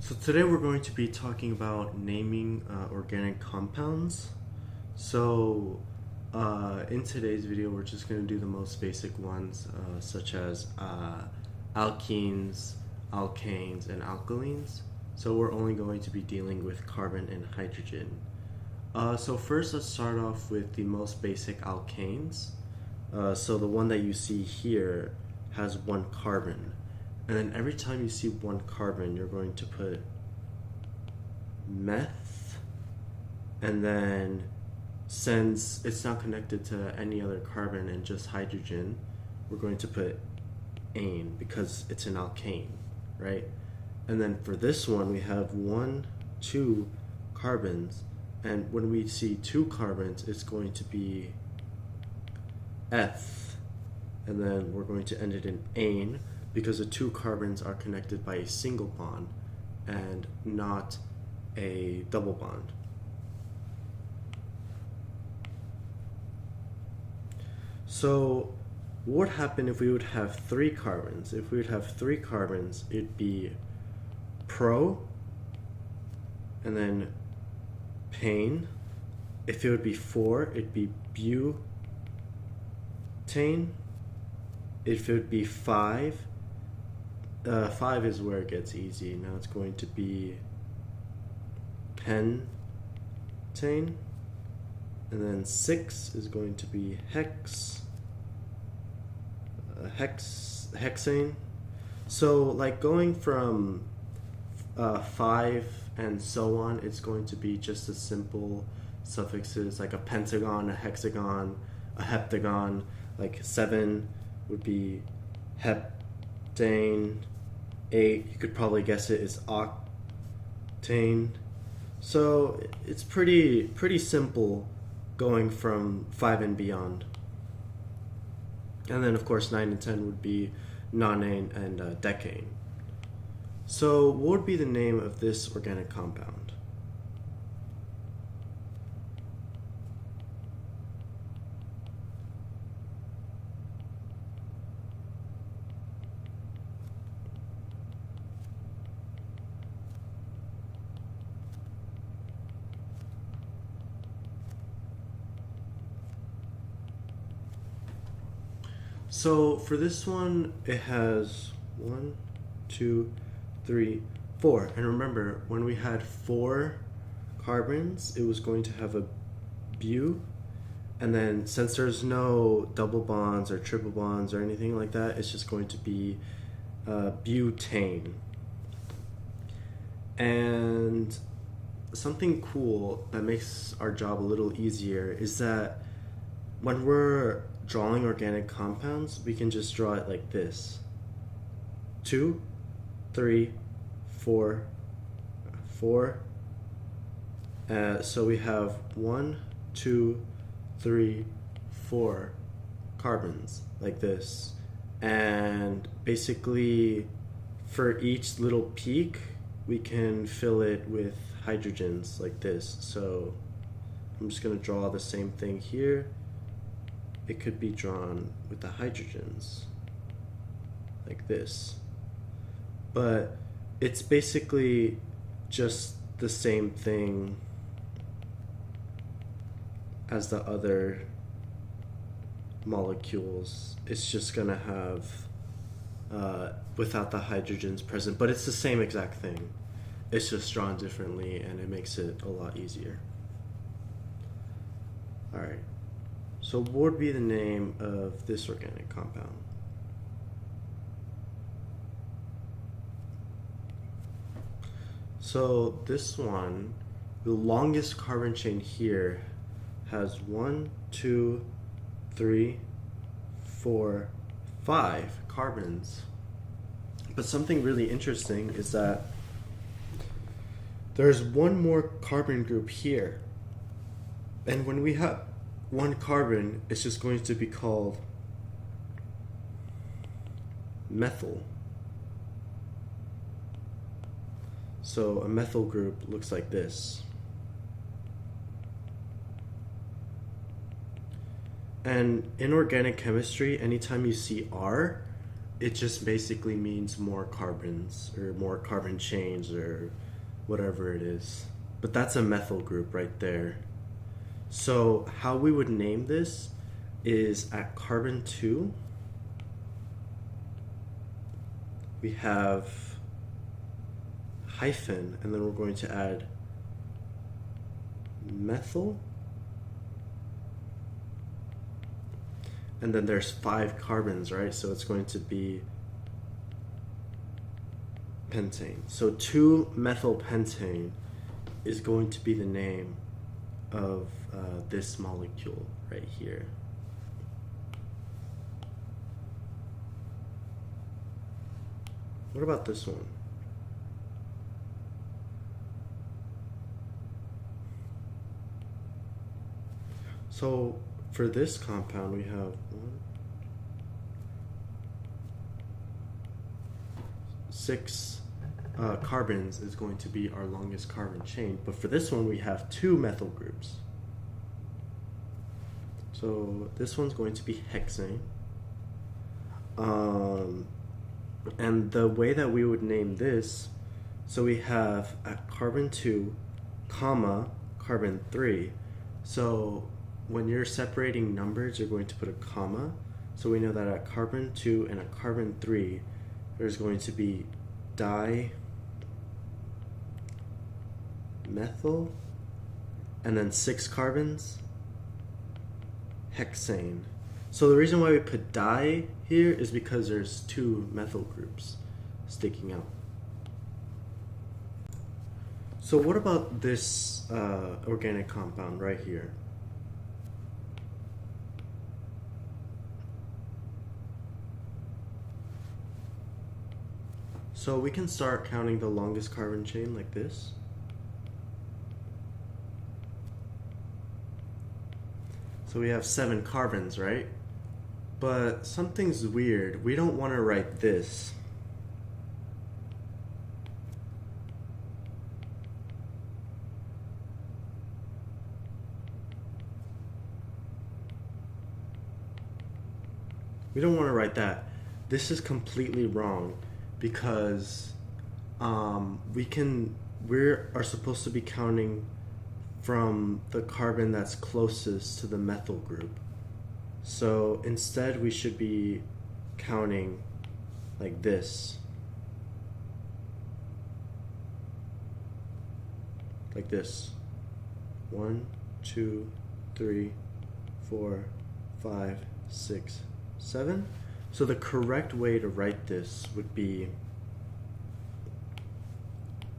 So today we're going to be talking about naming organic compounds. So in today's video we're just going to do the most basic ones such as alkenes, alkanes, and alkalines. So we're only going to be dealing with carbon and hydrogen. So first let's start off with the most basic alkanes. So the one that you see here has one carbon. And then every time you see one carbon, you're going to put meth, and then since it's not connected to any other carbon and just hydrogen, we're going to put ane because it's an alkane, right? And then for this one, we have 2 carbons, and when we see 2 carbons, it's going to be eth, and then we're going to end it in ane, because the 2 carbons are connected by a single bond and not a double bond. So what would happen if we would have 3 carbons? If we would have 3 carbons, it'd be pro and then pane. If it would be 4, it'd be butane. If it would be 5, 5 is where it gets easy. Now it's going to be pentane, and then 6 is going to be hexane. So like going from 5 and so on, it's going to be just the simple suffixes like a pentagon, a hexagon, a heptagon. Like 7 would be heptane. 8, you could probably guess it, is octane. So it's pretty simple going from 5 and beyond. And then of course 9 and 10 would be nonane and decane. So what would be the name of this organic compound? So for this one, it has 1, 2, 3, 4. And remember, when we had 4 carbons, it was going to have a bu. And then since there's no double bonds or triple bonds or anything like that, it's just going to be butane. And something cool that makes our job a little easier is that when we're drawing organic compounds, we can just draw it like this: 2, 3, 4, 4. So we have 1, 2, 3, 4 carbons like this, and basically for each little peak we can fill it with hydrogens like this. So I'm just going to draw the same thing here. It could be drawn with the hydrogens like this, but it's basically just the same thing as the other molecules. It's just gonna have without the hydrogens present, but it's the same exact thing. It's just drawn differently, and it makes it a lot easier. All right. So what would be the name of this organic compound? So this one, the longest carbon chain here has 1, 2, 3, 4, 5 carbons. But something really interesting is that there's one more carbon group here. And when we have one carbon, it's just going to be called methyl. So a methyl group looks like this. And in organic chemistry, anytime you see R, it just basically means more carbons or more carbon chains or whatever it is. But that's a methyl group right there. So how we would name this is at carbon 2, we have hyphen, and then we're going to add methyl, and then there's 5 carbons, right? So it's going to be pentane. So 2-methylpentane is going to be the name of this molecule right here. What about this one? So for this compound, we have 6 carbons is going to be our longest carbon chain. But for this one, we have 2 methyl groups. So this one's going to be hexane. And the way that we would name this, so we have at carbon 2, comma, carbon 3. So when you're separating numbers, you're going to put a comma. So we know that at carbon 2 and at carbon 3, there's going to be dimethyl, and then 6 carbons, hexane. So the reason why we put di here is because there's 2 methyl groups sticking out. So what about this organic compound right here? So we can start counting the longest carbon chain like this. So we have 7 carbons, right? But something's weird. We don't want to write this. We don't want to write that. This is completely wrong because we are supposed to be counting from the carbon that's closest to the methyl group. So instead we should be counting like this. Like this. 1, 2, 3, 4, 5, 6, 7. So the correct way to write this would be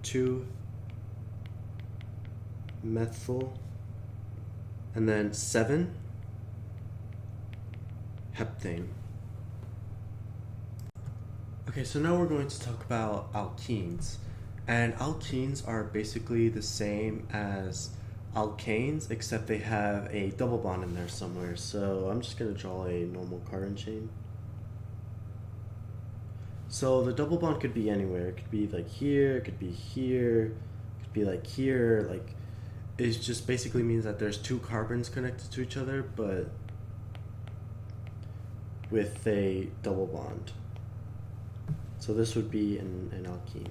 2-methyl and then 7 heptane. Okay, so now we're going to talk about alkenes. And alkenes are basically the same as alkanes, except they have a double bond in there somewhere. So I'm just going to draw a normal carbon chain. So the double bond could be anywhere. It could be like here, it could be here, it could be like here. Like, it just basically means that there's 2 carbons connected to each other, but with a double bond. So this would be an alkene.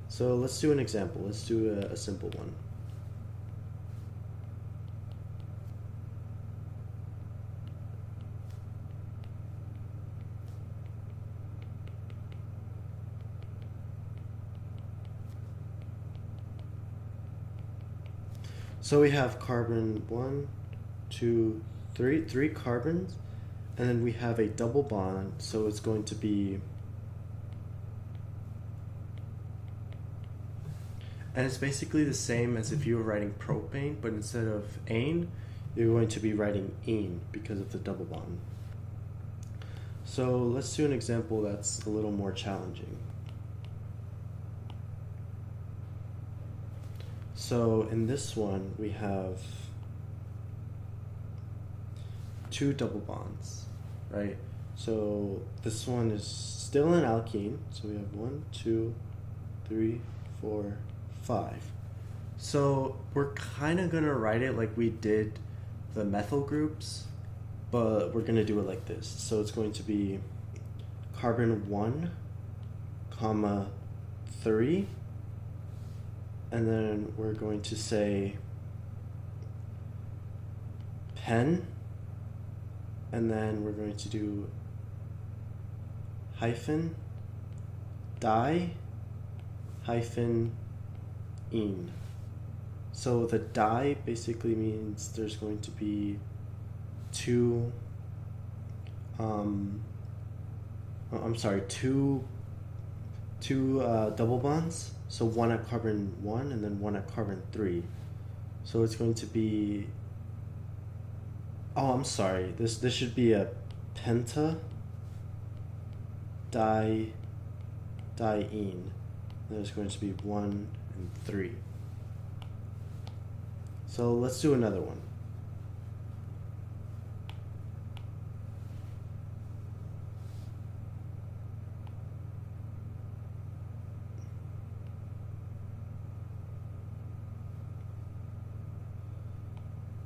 So let's do an example. Let's do a simple one. So we have carbon 1, 2, 3 carbons, and then we have a double bond, so it's going to be, and it's basically the same as if you were writing propane, but instead of ane, you're going to be writing ene because of the double bond. So let's do an example that's a little more challenging. So in this one, we have 2 double bonds, right? So this one is still an alkene. So we have 1, 2, 3, 4, 5. So we're kind of going to write it like we did the methyl groups, but we're going to do it like this. So it's going to be carbon 1, comma 3, and then we're going to say pen, and then we're going to do hyphen di hyphen ene. So the di basically means there's going to be two double bonds. So one at carbon 1 and then one at carbon 3. So it's going to be, oh, I'm sorry, this should be a penta diene. There's going to be 1 and 3. So let's do another one.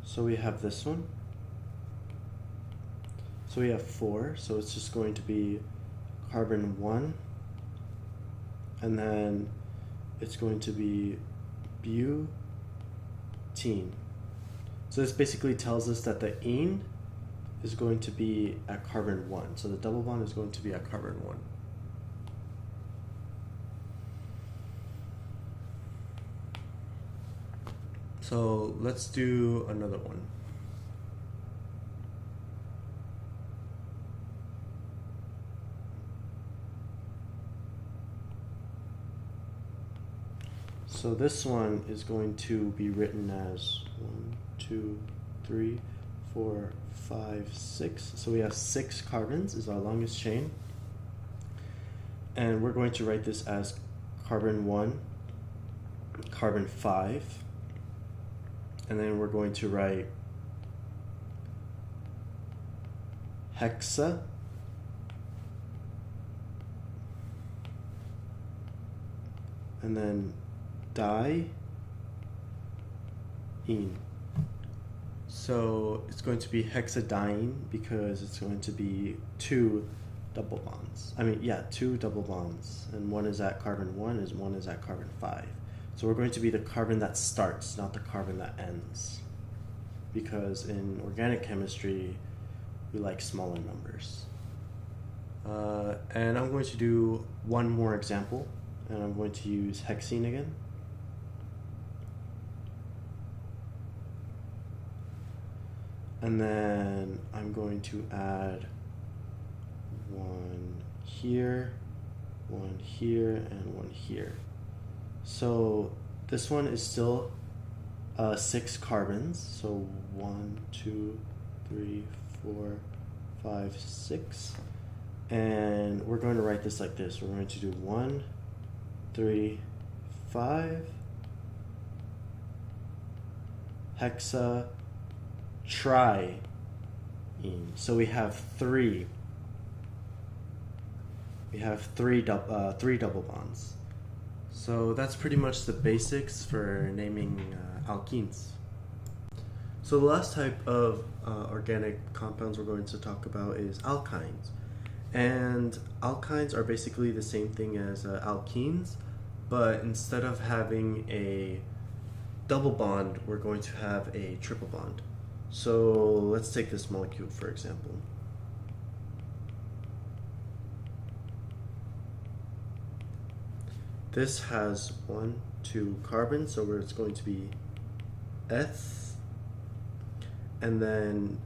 So we have this one. So we have 4, so it's just going to be carbon 1, and then it's going to be butene. So this basically tells us that the ene is going to be at carbon 1. So the double bond is going to be at carbon 1. So let's do another one. So this one is going to be written as 1, 2, 3, 4, 5, 6. So we have 6 carbons is our longest chain. And we're going to write this as carbon 1, carbon 5. And then we're going to write hexa, and then diene. So it's going to be hexadiene because it's going to be 2 double bonds. Two double bonds, and one is at carbon 1 and one is at carbon 5. So we're going to be the carbon that starts, not the carbon that ends. Because in organic chemistry, we like smaller numbers. And I'm going to do one more example, and I'm going to use hexene again. And then I'm going to add 1 here, 1 here, and 1 here. So this one is still 6 carbons. So 1, 2, 3, 4, 5, 6. And we're going to write this like this. We're going to do 1, 3, 5, hexa, triene. So we have 3. We have 3 double bonds. So that's pretty much the basics for naming alkenes. So the last type of organic compounds we're going to talk about is alkynes. And alkynes are basically the same thing as alkenes, but instead of having a double bond, we're going to have a triple bond. So let's take this molecule for example. This has 1, 2 carbons, so it's going to be eth, and then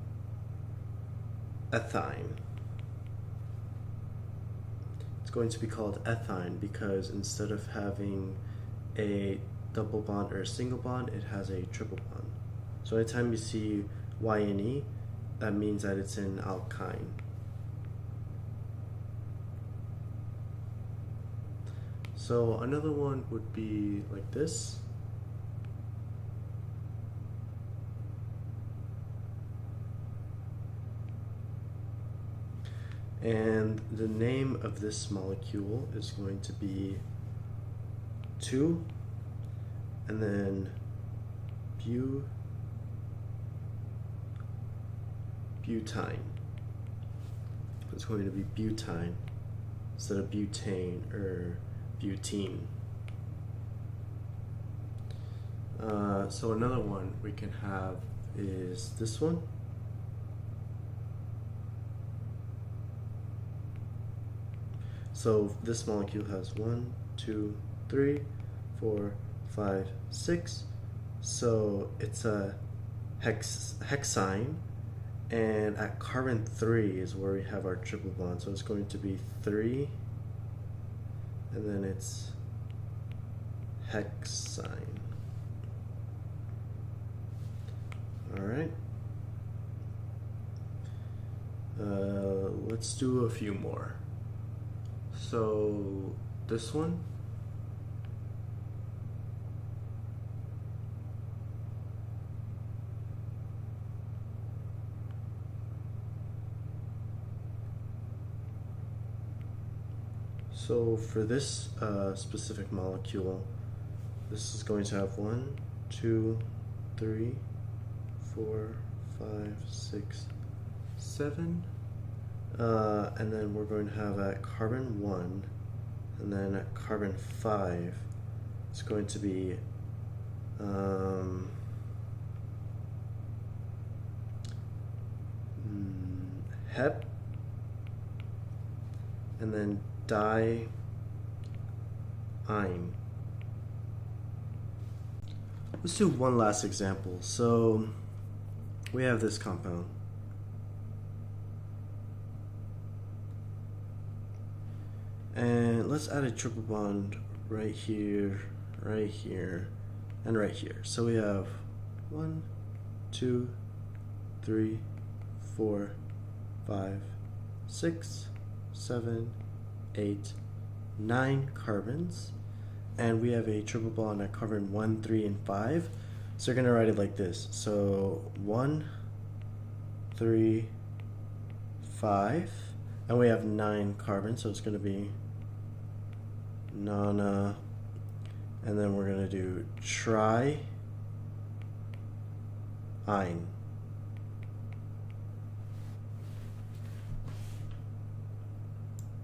ethyne. It's going to be called ethyne because instead of having a double bond or a single bond, it has a triple bond. So anytime you see YNE, that means that it's an alkyne. So another one would be like this. And the name of this molecule is going to be 2, and then butine. It's going to be butine instead of butane or butene. So another one we can have is this one. So this molecule has 1, 2, 3, 4, 5, 6. So it's a hexine, and at carbon 3 is where we have our triple bond. So it's going to be 3, and then it's hexine. All right. Let's do a few more. So this one, so for this specific molecule, this is going to have 1, 2, 3, 4, 5, 6, 7. And then we're going to have at carbon 1, and then at carbon 5, it's going to be hep, and then diene. Let's do one last example. So we have this compound. And let's add a triple bond right here, and right here. So we have 1, 2, 3, 4, 5, 6, 7, 8, 9 carbons. And we have a triple bond at carbon 1, 3, and 5. So we're going to write it like this. So 1, 3, 5. And we have 9 carbons, so it's going to be nana, and then we're going to do tri-ine.